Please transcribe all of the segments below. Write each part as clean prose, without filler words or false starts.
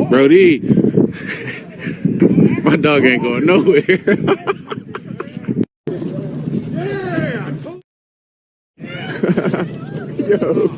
Brody, my dog ain't going nowhere. Yo.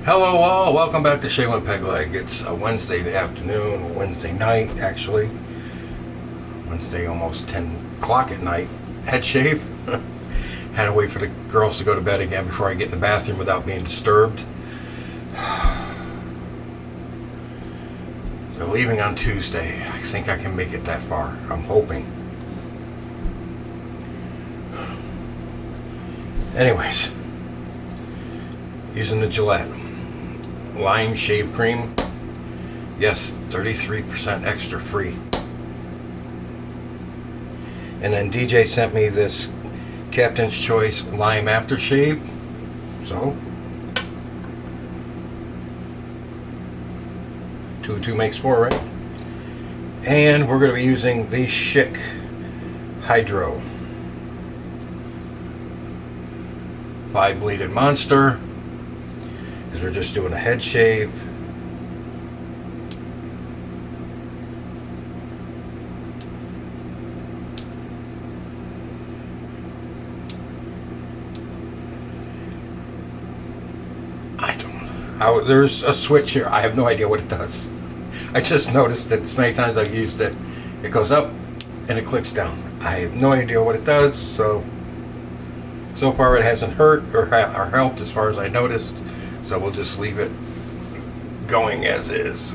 Hello all, welcome back to Shave and Peg Leg. It's a Wednesday afternoon, Wednesday night actually. Wednesday almost 10 o'clock at night. Head shave. Had to wait for the girls to go to bed again before I get in the bathroom without being disturbed. They're leaving on Tuesday. I think I can make it that far. I'm hoping. Anyways, using the Gillette Lime shave cream. Yes, 33% extra free. And then DJ sent me this Captain's Choice Lime Aftershave. So, 2 and 2 makes 4, right? And we're going to be using the Schick Hydro 5-bleeded monster, because we're just doing a head shave. There's a switch here. I have no idea what it does. I just noticed that as many times I've used it, it goes up and it clicks down. I have no idea what it does, so far it hasn't hurt or helped as far as I noticed, so we'll just leave it going as is.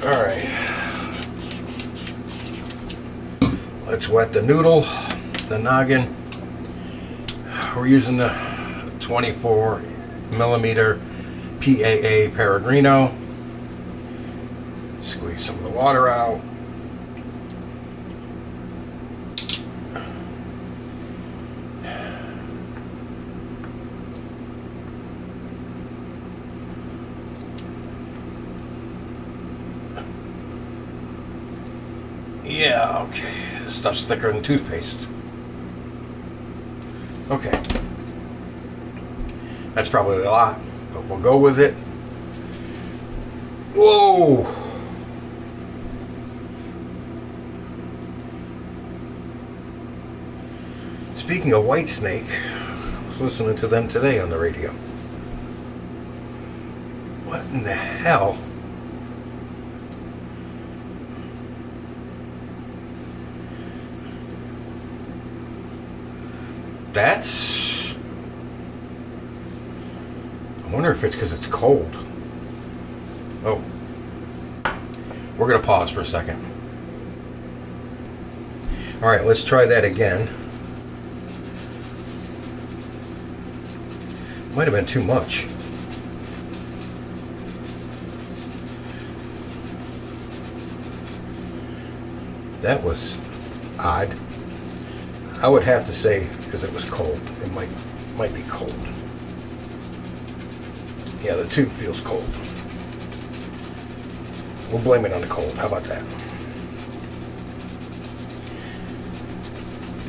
Alright, let's wet the noodle, the noggin. We're using the 24 millimeter PAA Peregrino. Squeeze some of the water out. Yeah, okay. This stuff's thicker than toothpaste. Okay. That's probably a lot, but we'll go with it. Whoa! Speaking of Whitesnake, I was listening to them today on the radio. What in the hell? That's... I wonder if it's because it's cold. Oh. We're going to pause for a second. Alright, let's try that again. Might have been too much. That was odd. I would have to say, because it was cold, it might be cold. Yeah, the tube feels cold. We'll blame it on the cold. How about that?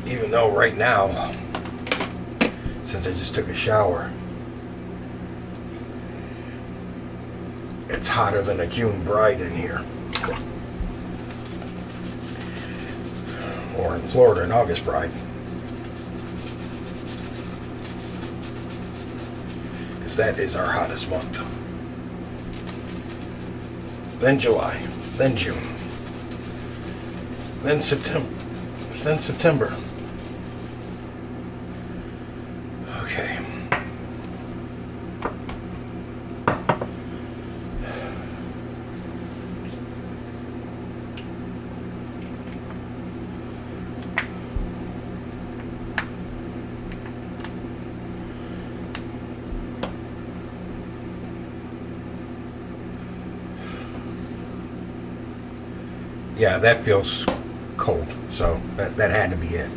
Even though right now, since I just took a shower, it's hotter than a June bride in here. Or in Florida, an August bride. Because that is our hottest month. Then July. Then June. Then September. Then September. Okay. Yeah, that feels cold, so that had to be it.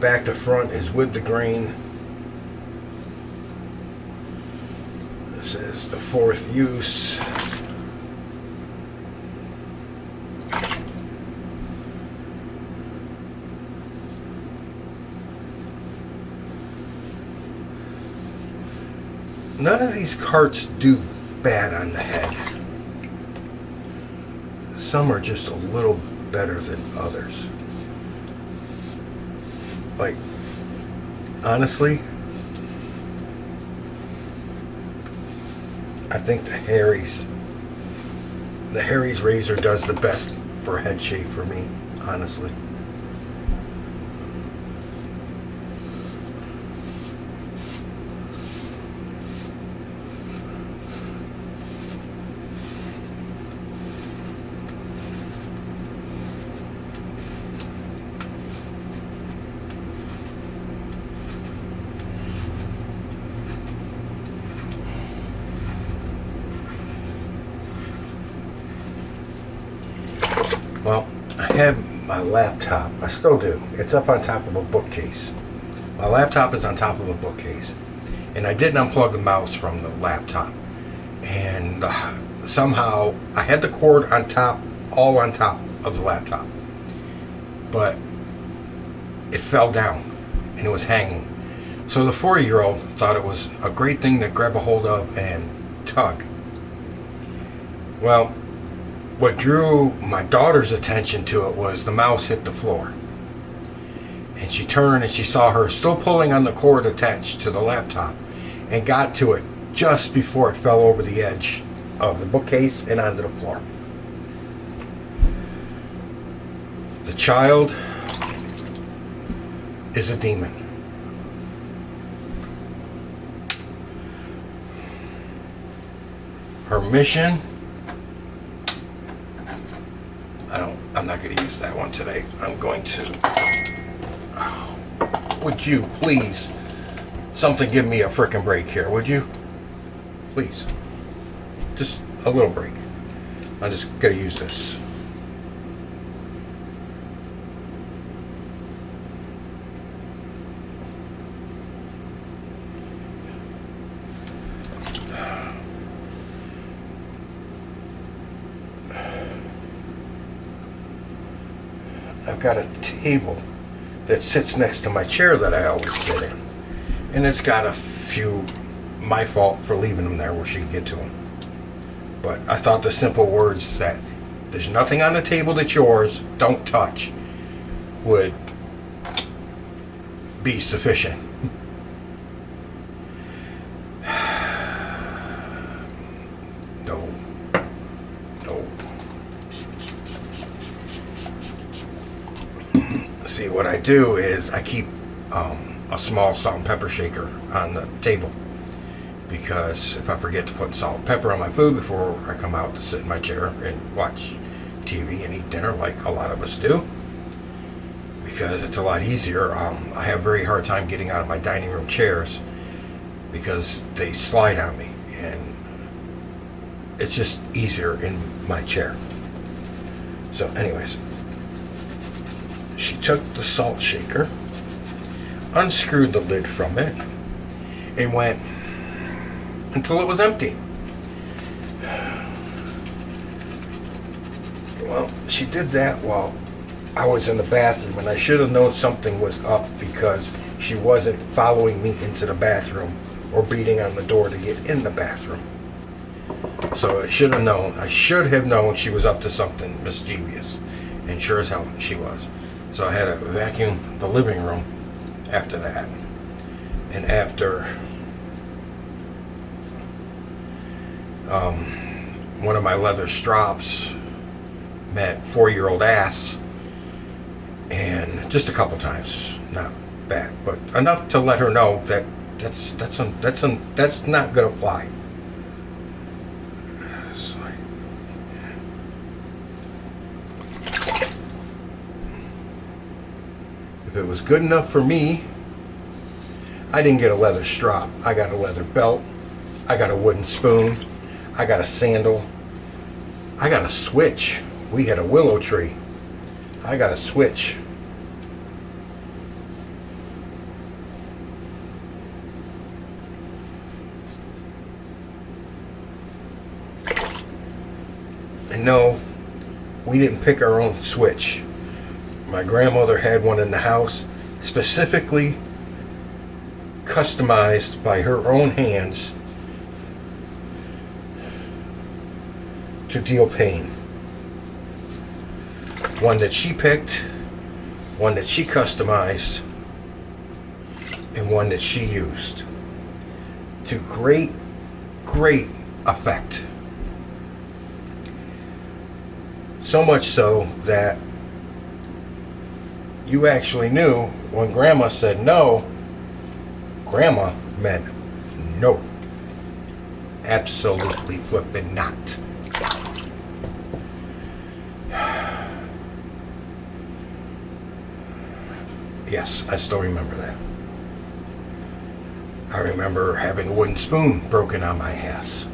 back to front is with the grain. This is the 4th use. None of these carts do bad on the head. Some are just a little better than others. Like, honestly, I think the Harry's razor does the best for head shave for me, honestly. Well, I have my laptop. I still do. It's up on top of a bookcase. My laptop is on top of a bookcase. And I didn't unplug the mouse from the laptop. And somehow I had the cord on top, all on top of the laptop. But it fell down and it was hanging. So the 4-year-old thought it was a great thing to grab a hold of and tug. Well, what drew my daughter's attention to it was the mouse hit the floor. And she turned and she saw her still pulling on the cord attached to the laptop and got to it just before it fell over the edge of the bookcase and onto the floor. The child is a demon. Her mission, I'm not going to use that one today. I'm going to, would you please, something give me a frickin' break here, would you? Please. Just a little break. I'm just going to use this. I've got a table that sits next to my chair that I always sit in. And it's got a few, my fault for leaving them there where she could get to them. But I thought the simple words that there's nothing on the table that's yours, don't touch, would be sufficient. See, what I do is I keep a small salt and pepper shaker on the table, because if I forget to put salt and pepper on my food before I come out to sit in my chair and watch TV and eat dinner like a lot of us do, because it's a lot easier. I have a very hard time getting out of my dining room chairs because they slide on me, and it's just easier in my chair. So anyways, she took the salt shaker, unscrewed the lid from it, and went until it was empty. Well, she did that while I was in the bathroom, and I should have known something was up because she wasn't following me into the bathroom or beating on the door to get in the bathroom. So I should have known she was up to something mischievous, and sure as hell she was. So I had to vacuum the living room after that. And after one of my leather strops met 4-year-old ass, and just a couple times, not bad, but enough to let her know that that's not gonna fly. If it was good enough for me, I didn't get a leather strop. I got a leather belt. I got a wooden spoon. I got a sandal. I got a switch. We had a willow tree. I got a switch. no, we didn't pick our own switch. My grandmother had one in the house, specifically customized by her own hands to deal pain. One that she picked, one that she customized, and one that she used to great effect. So much so that you actually knew when Grandma said no, Grandma meant no. Absolutely flippin' not. Yes, I still remember that. I remember having a wooden spoon broken on my ass.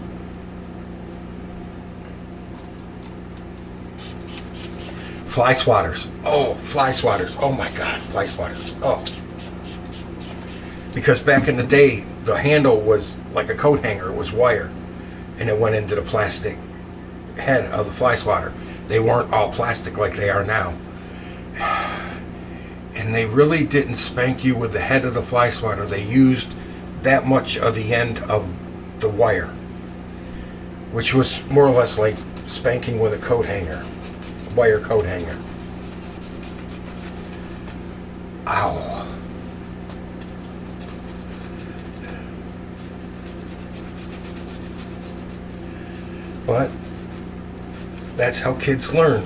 Fly swatters. Oh, fly swatters. Oh my God, fly swatters. Oh. Because back in the day, the handle was like a coat hanger. It was wire. And it went into the plastic head of the fly swatter. They weren't all plastic like they are now. And they really didn't spank you with the head of the fly swatter. They used that much of the end of the wire, which was more or less like spanking with a coat hanger, a wire coat hanger. Ow. But that's how kids learn.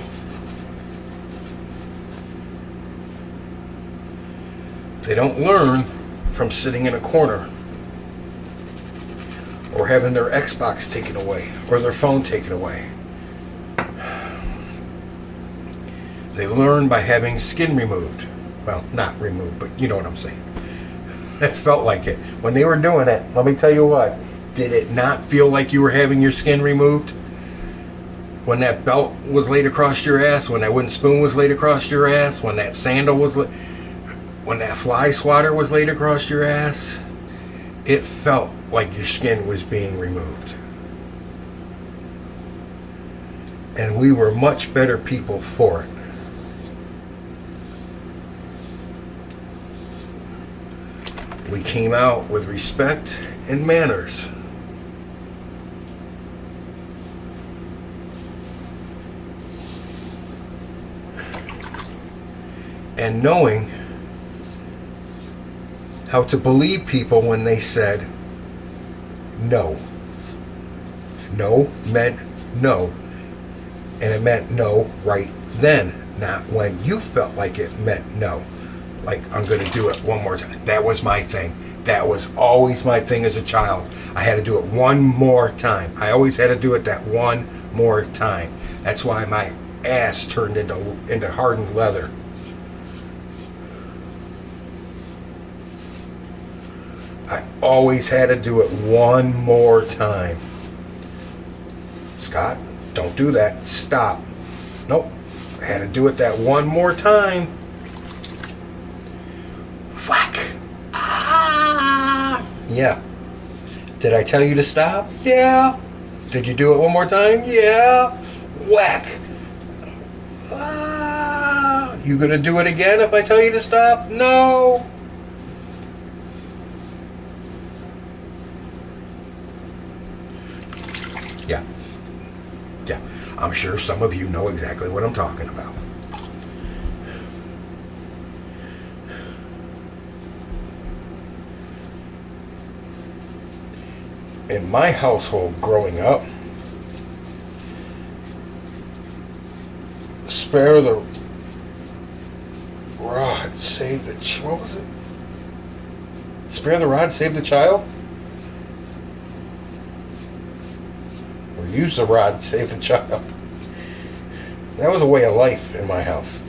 They don't learn from sitting in a corner or having their Xbox taken away or their phone taken away. They learn by having skin removed. Well, not removed, but you know what I'm saying. It felt like it. When they were doing it, let me tell you what, did it not feel like you were having your skin removed? When that belt was laid across your ass, when that wooden spoon was laid across your ass, when that sandal was when that fly swatter was laid across your ass, it felt like your skin was being removed. And we were much better people for it. We came out with respect and manners. And knowing how to believe people when they said no. No meant no. And it meant no right then, not when you felt like it meant no. Like, I'm going to do it one more time. That was my thing. That was always my thing as a child. I had to do it one more time. I always had to do it that one more time. That's why my ass turned into hardened leather. I always had to do it one more time. Scott, don't do that. Stop. Nope. I had to do it that one more time. Whack. Ah. Yeah. Did I tell you to stop? Yeah. Did you do it one more time? Yeah. Whack. Ah. You gonna do it again if I tell you to stop? No. Yeah, I'm sure some of you know exactly what I'm talking about. In my household growing up, spare the rod, save the what was it? Spare the rod, save the child? Use the rod, save the child. That was a way of life in my house.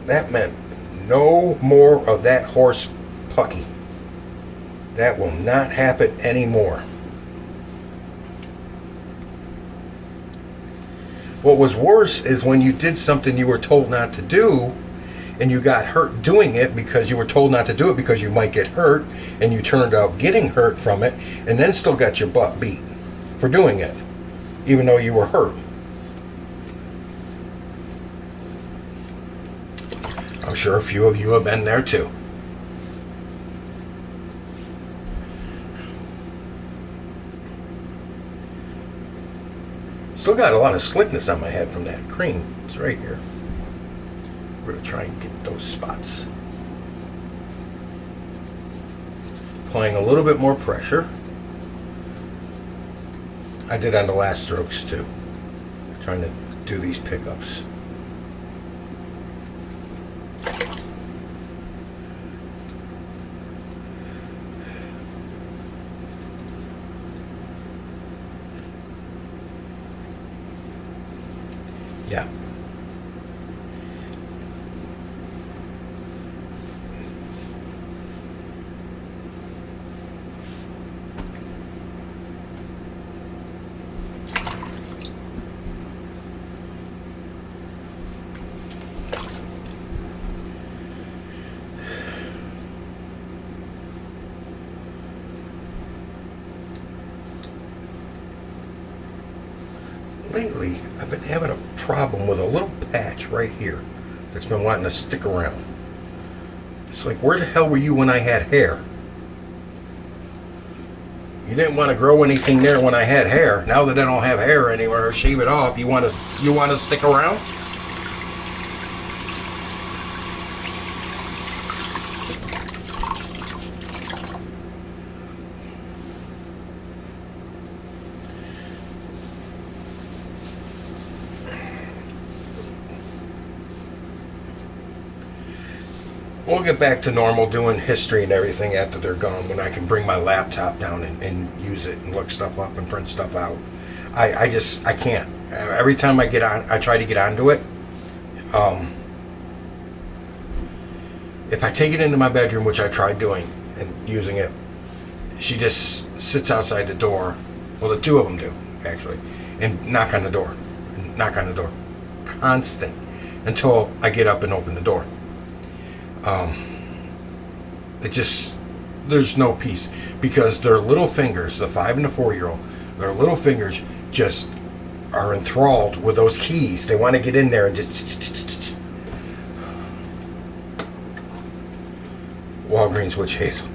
That meant no more of that horse pucky. That will not happen anymore. What was worse is when you did something you were told not to do, and you got hurt doing it because you were told not to do it because you might get hurt, and you turned out getting hurt from it, and then still got your butt beat for doing it, even though you were hurt. I'm sure a few of you have been there too. Still got a lot of slickness on my head from that cream. It's right here. We're going to try and get those spots. Applying a little bit more pressure. I did on the last strokes too. Trying to do these pickups. Yeah. Lately, I've been having a problem with a little patch right here that's been wanting to stick around. It's like, where the hell were you when I had hair? You didn't want to grow anything there when I had hair. Now that I don't have hair anywhere, shave it off. You want to stick around? We'll get back to normal doing history and everything after they're gone, when I can bring my laptop down and use it and look stuff up and print stuff out. I can't. Every time I try to get onto it, if I take it into my bedroom, which I tried doing and using it, she just sits outside the door. Well, the two of them do, actually, and knock on the door. Constant. Until I get up and open the door. There's no peace, because their little fingers, the 5 and the 4-year-old, their little fingers just are enthralled with those keys. They want to get in there and just Walgreens witch hazel.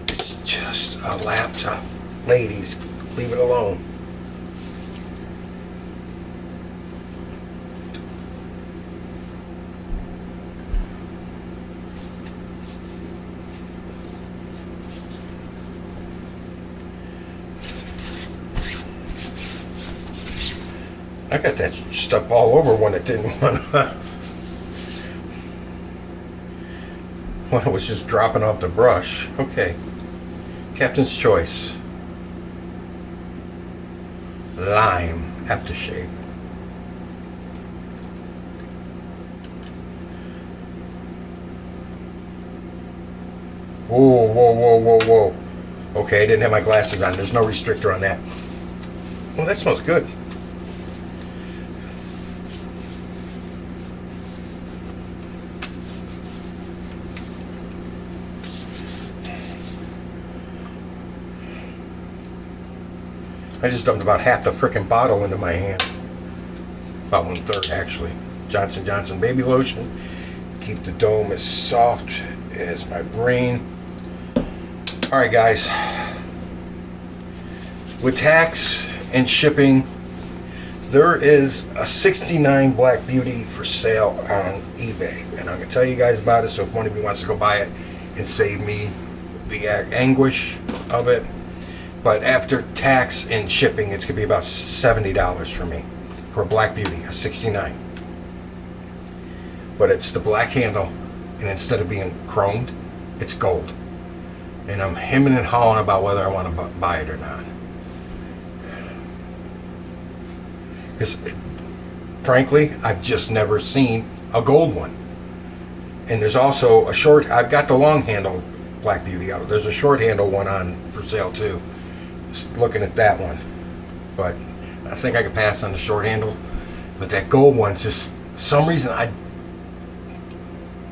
It's just a laptop. Ladies, leave it alone. I got that stuff all over when it didn't want to. When it was just dropping off the brush. Okay. Captain's Choice. Lime aftershave. Whoa, whoa, whoa, whoa, whoa. Okay, I didn't have my glasses on. There's no restrictor on that. Well, that smells good. I just dumped about half the frickin' bottle into my hand. About 1/3, actually. Johnson & Johnson baby lotion. Keep the dome as soft as my brain. Alright, guys. With tax and shipping, there is a 69 Black Beauty for sale on eBay. And I'm going to tell you guys about it, so if one of you wants to go buy it and save me the anguish of it. But after tax and shipping, it's going to be about $70 for me. For a Black Beauty, a 69. But it's the black handle, and instead of being chromed, it's gold. And I'm hemming and hawing about whether I want to buy it or not. Because, frankly, I've just never seen a gold one. And there's also a short, I've got the long handle Black Beauty out. There's a short handle one on for sale too. Just looking at that one. But I think I could pass on the short handle, but that gold one's just, for some reason, I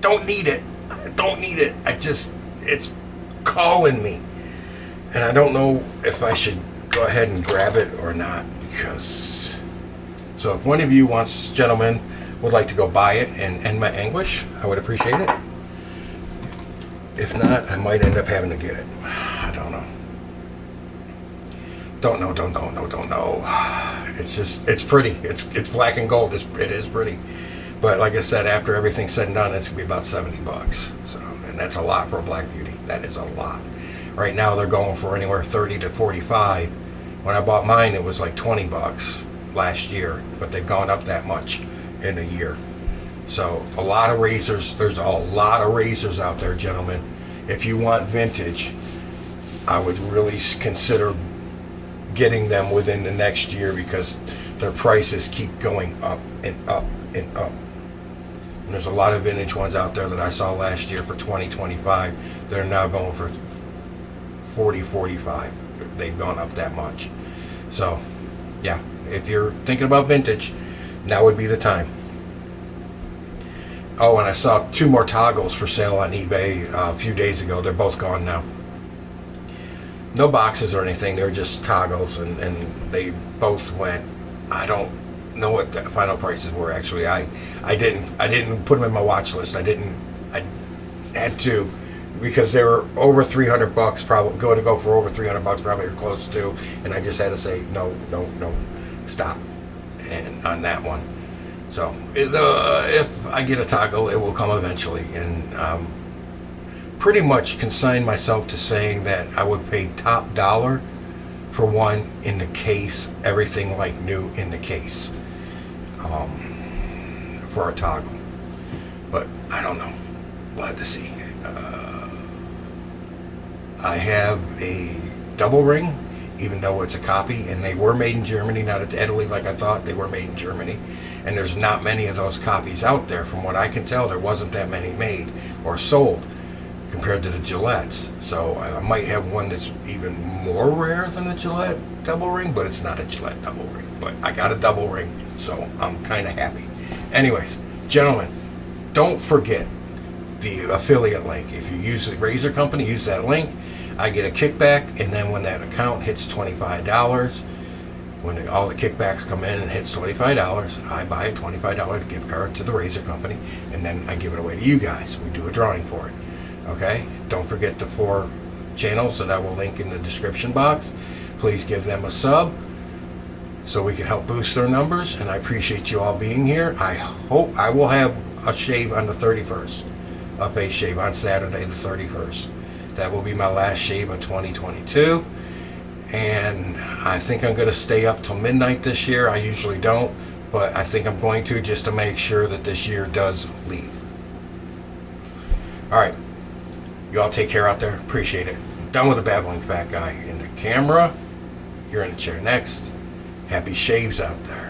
don't need it. I don't need it. It's calling me. And I don't know if I should go ahead and grab it or not, because, so if one of you wants, gentlemen, would like to go buy it and end my anguish, I would appreciate it. If not, I might end up having to get it. I don't know. Don't know. It's just, it's pretty. It's black and gold. It is pretty. But like I said, after everything's said and done, it's gonna be about $70. So, and that's a lot for a black beauty. That is a lot. Right now they're going for anywhere 30 to 45. When I bought mine, it was like $20 last year, but they've gone up that much in a year. So a lot of razors. There's a lot of razors out there, gentlemen. If you want vintage, I would really consider getting them within the next year, because their prices keep going up and up and up. And there's a lot of vintage ones out there that I saw last year for $20, $25. They're now going for $40, $45. They've gone up that much. So, yeah, if you're thinking about vintage, now would be the time. Oh, and I saw 2 more toggles for sale on eBay a few days ago. They're both gone now. No boxes or anything. They're just toggles, and they both went. I don't know what the final prices were, actually. I didn't put them in my watch list. I had to, because they were over $300, probably going to go for over $300, probably, or close to, and I just had to say no, stop, and on that one. So if I get a toggle, it will come eventually, and pretty much consign myself to saying that I would pay top dollar for one in the case, everything like new in the case, for a toggle. But I don't know. We'll have to see. I have a double ring, even though it's a copy, and they were made in Germany, not at Italy like I thought. They were made in Germany, and there's not many of those copies out there. From what I can tell, there wasn't that many made or sold compared to the Gillettes. So I might have one that's even more rare than the Gillette double ring, but it's not a Gillette double ring. But I got a double ring, so I'm kind of happy. Anyways, gentlemen, don't forget the affiliate link. If you use the razor company, use that link. I get a kickback, and then when that account hits $25, when all the kickbacks come in and hits $25, I buy a $25 gift card to the razor company, and then I give it away to you guys. We do a drawing for it. Okay? Don't forget the 4 channels that I will link in the description box. Please give them a sub so we can help boost their numbers, and I appreciate you all being here. I hope I will have a shave on the 31st, a face shave on Saturday the 31st. That will be my last shave of 2022, and I think I'm going to stay up till midnight this year. I usually don't, but I think I'm going to, just to make sure that this year does leave. Alright, you all take care out there. Appreciate it. Done with the babbling fat guy in the camera. You're in the chair next. Happy shaves out there.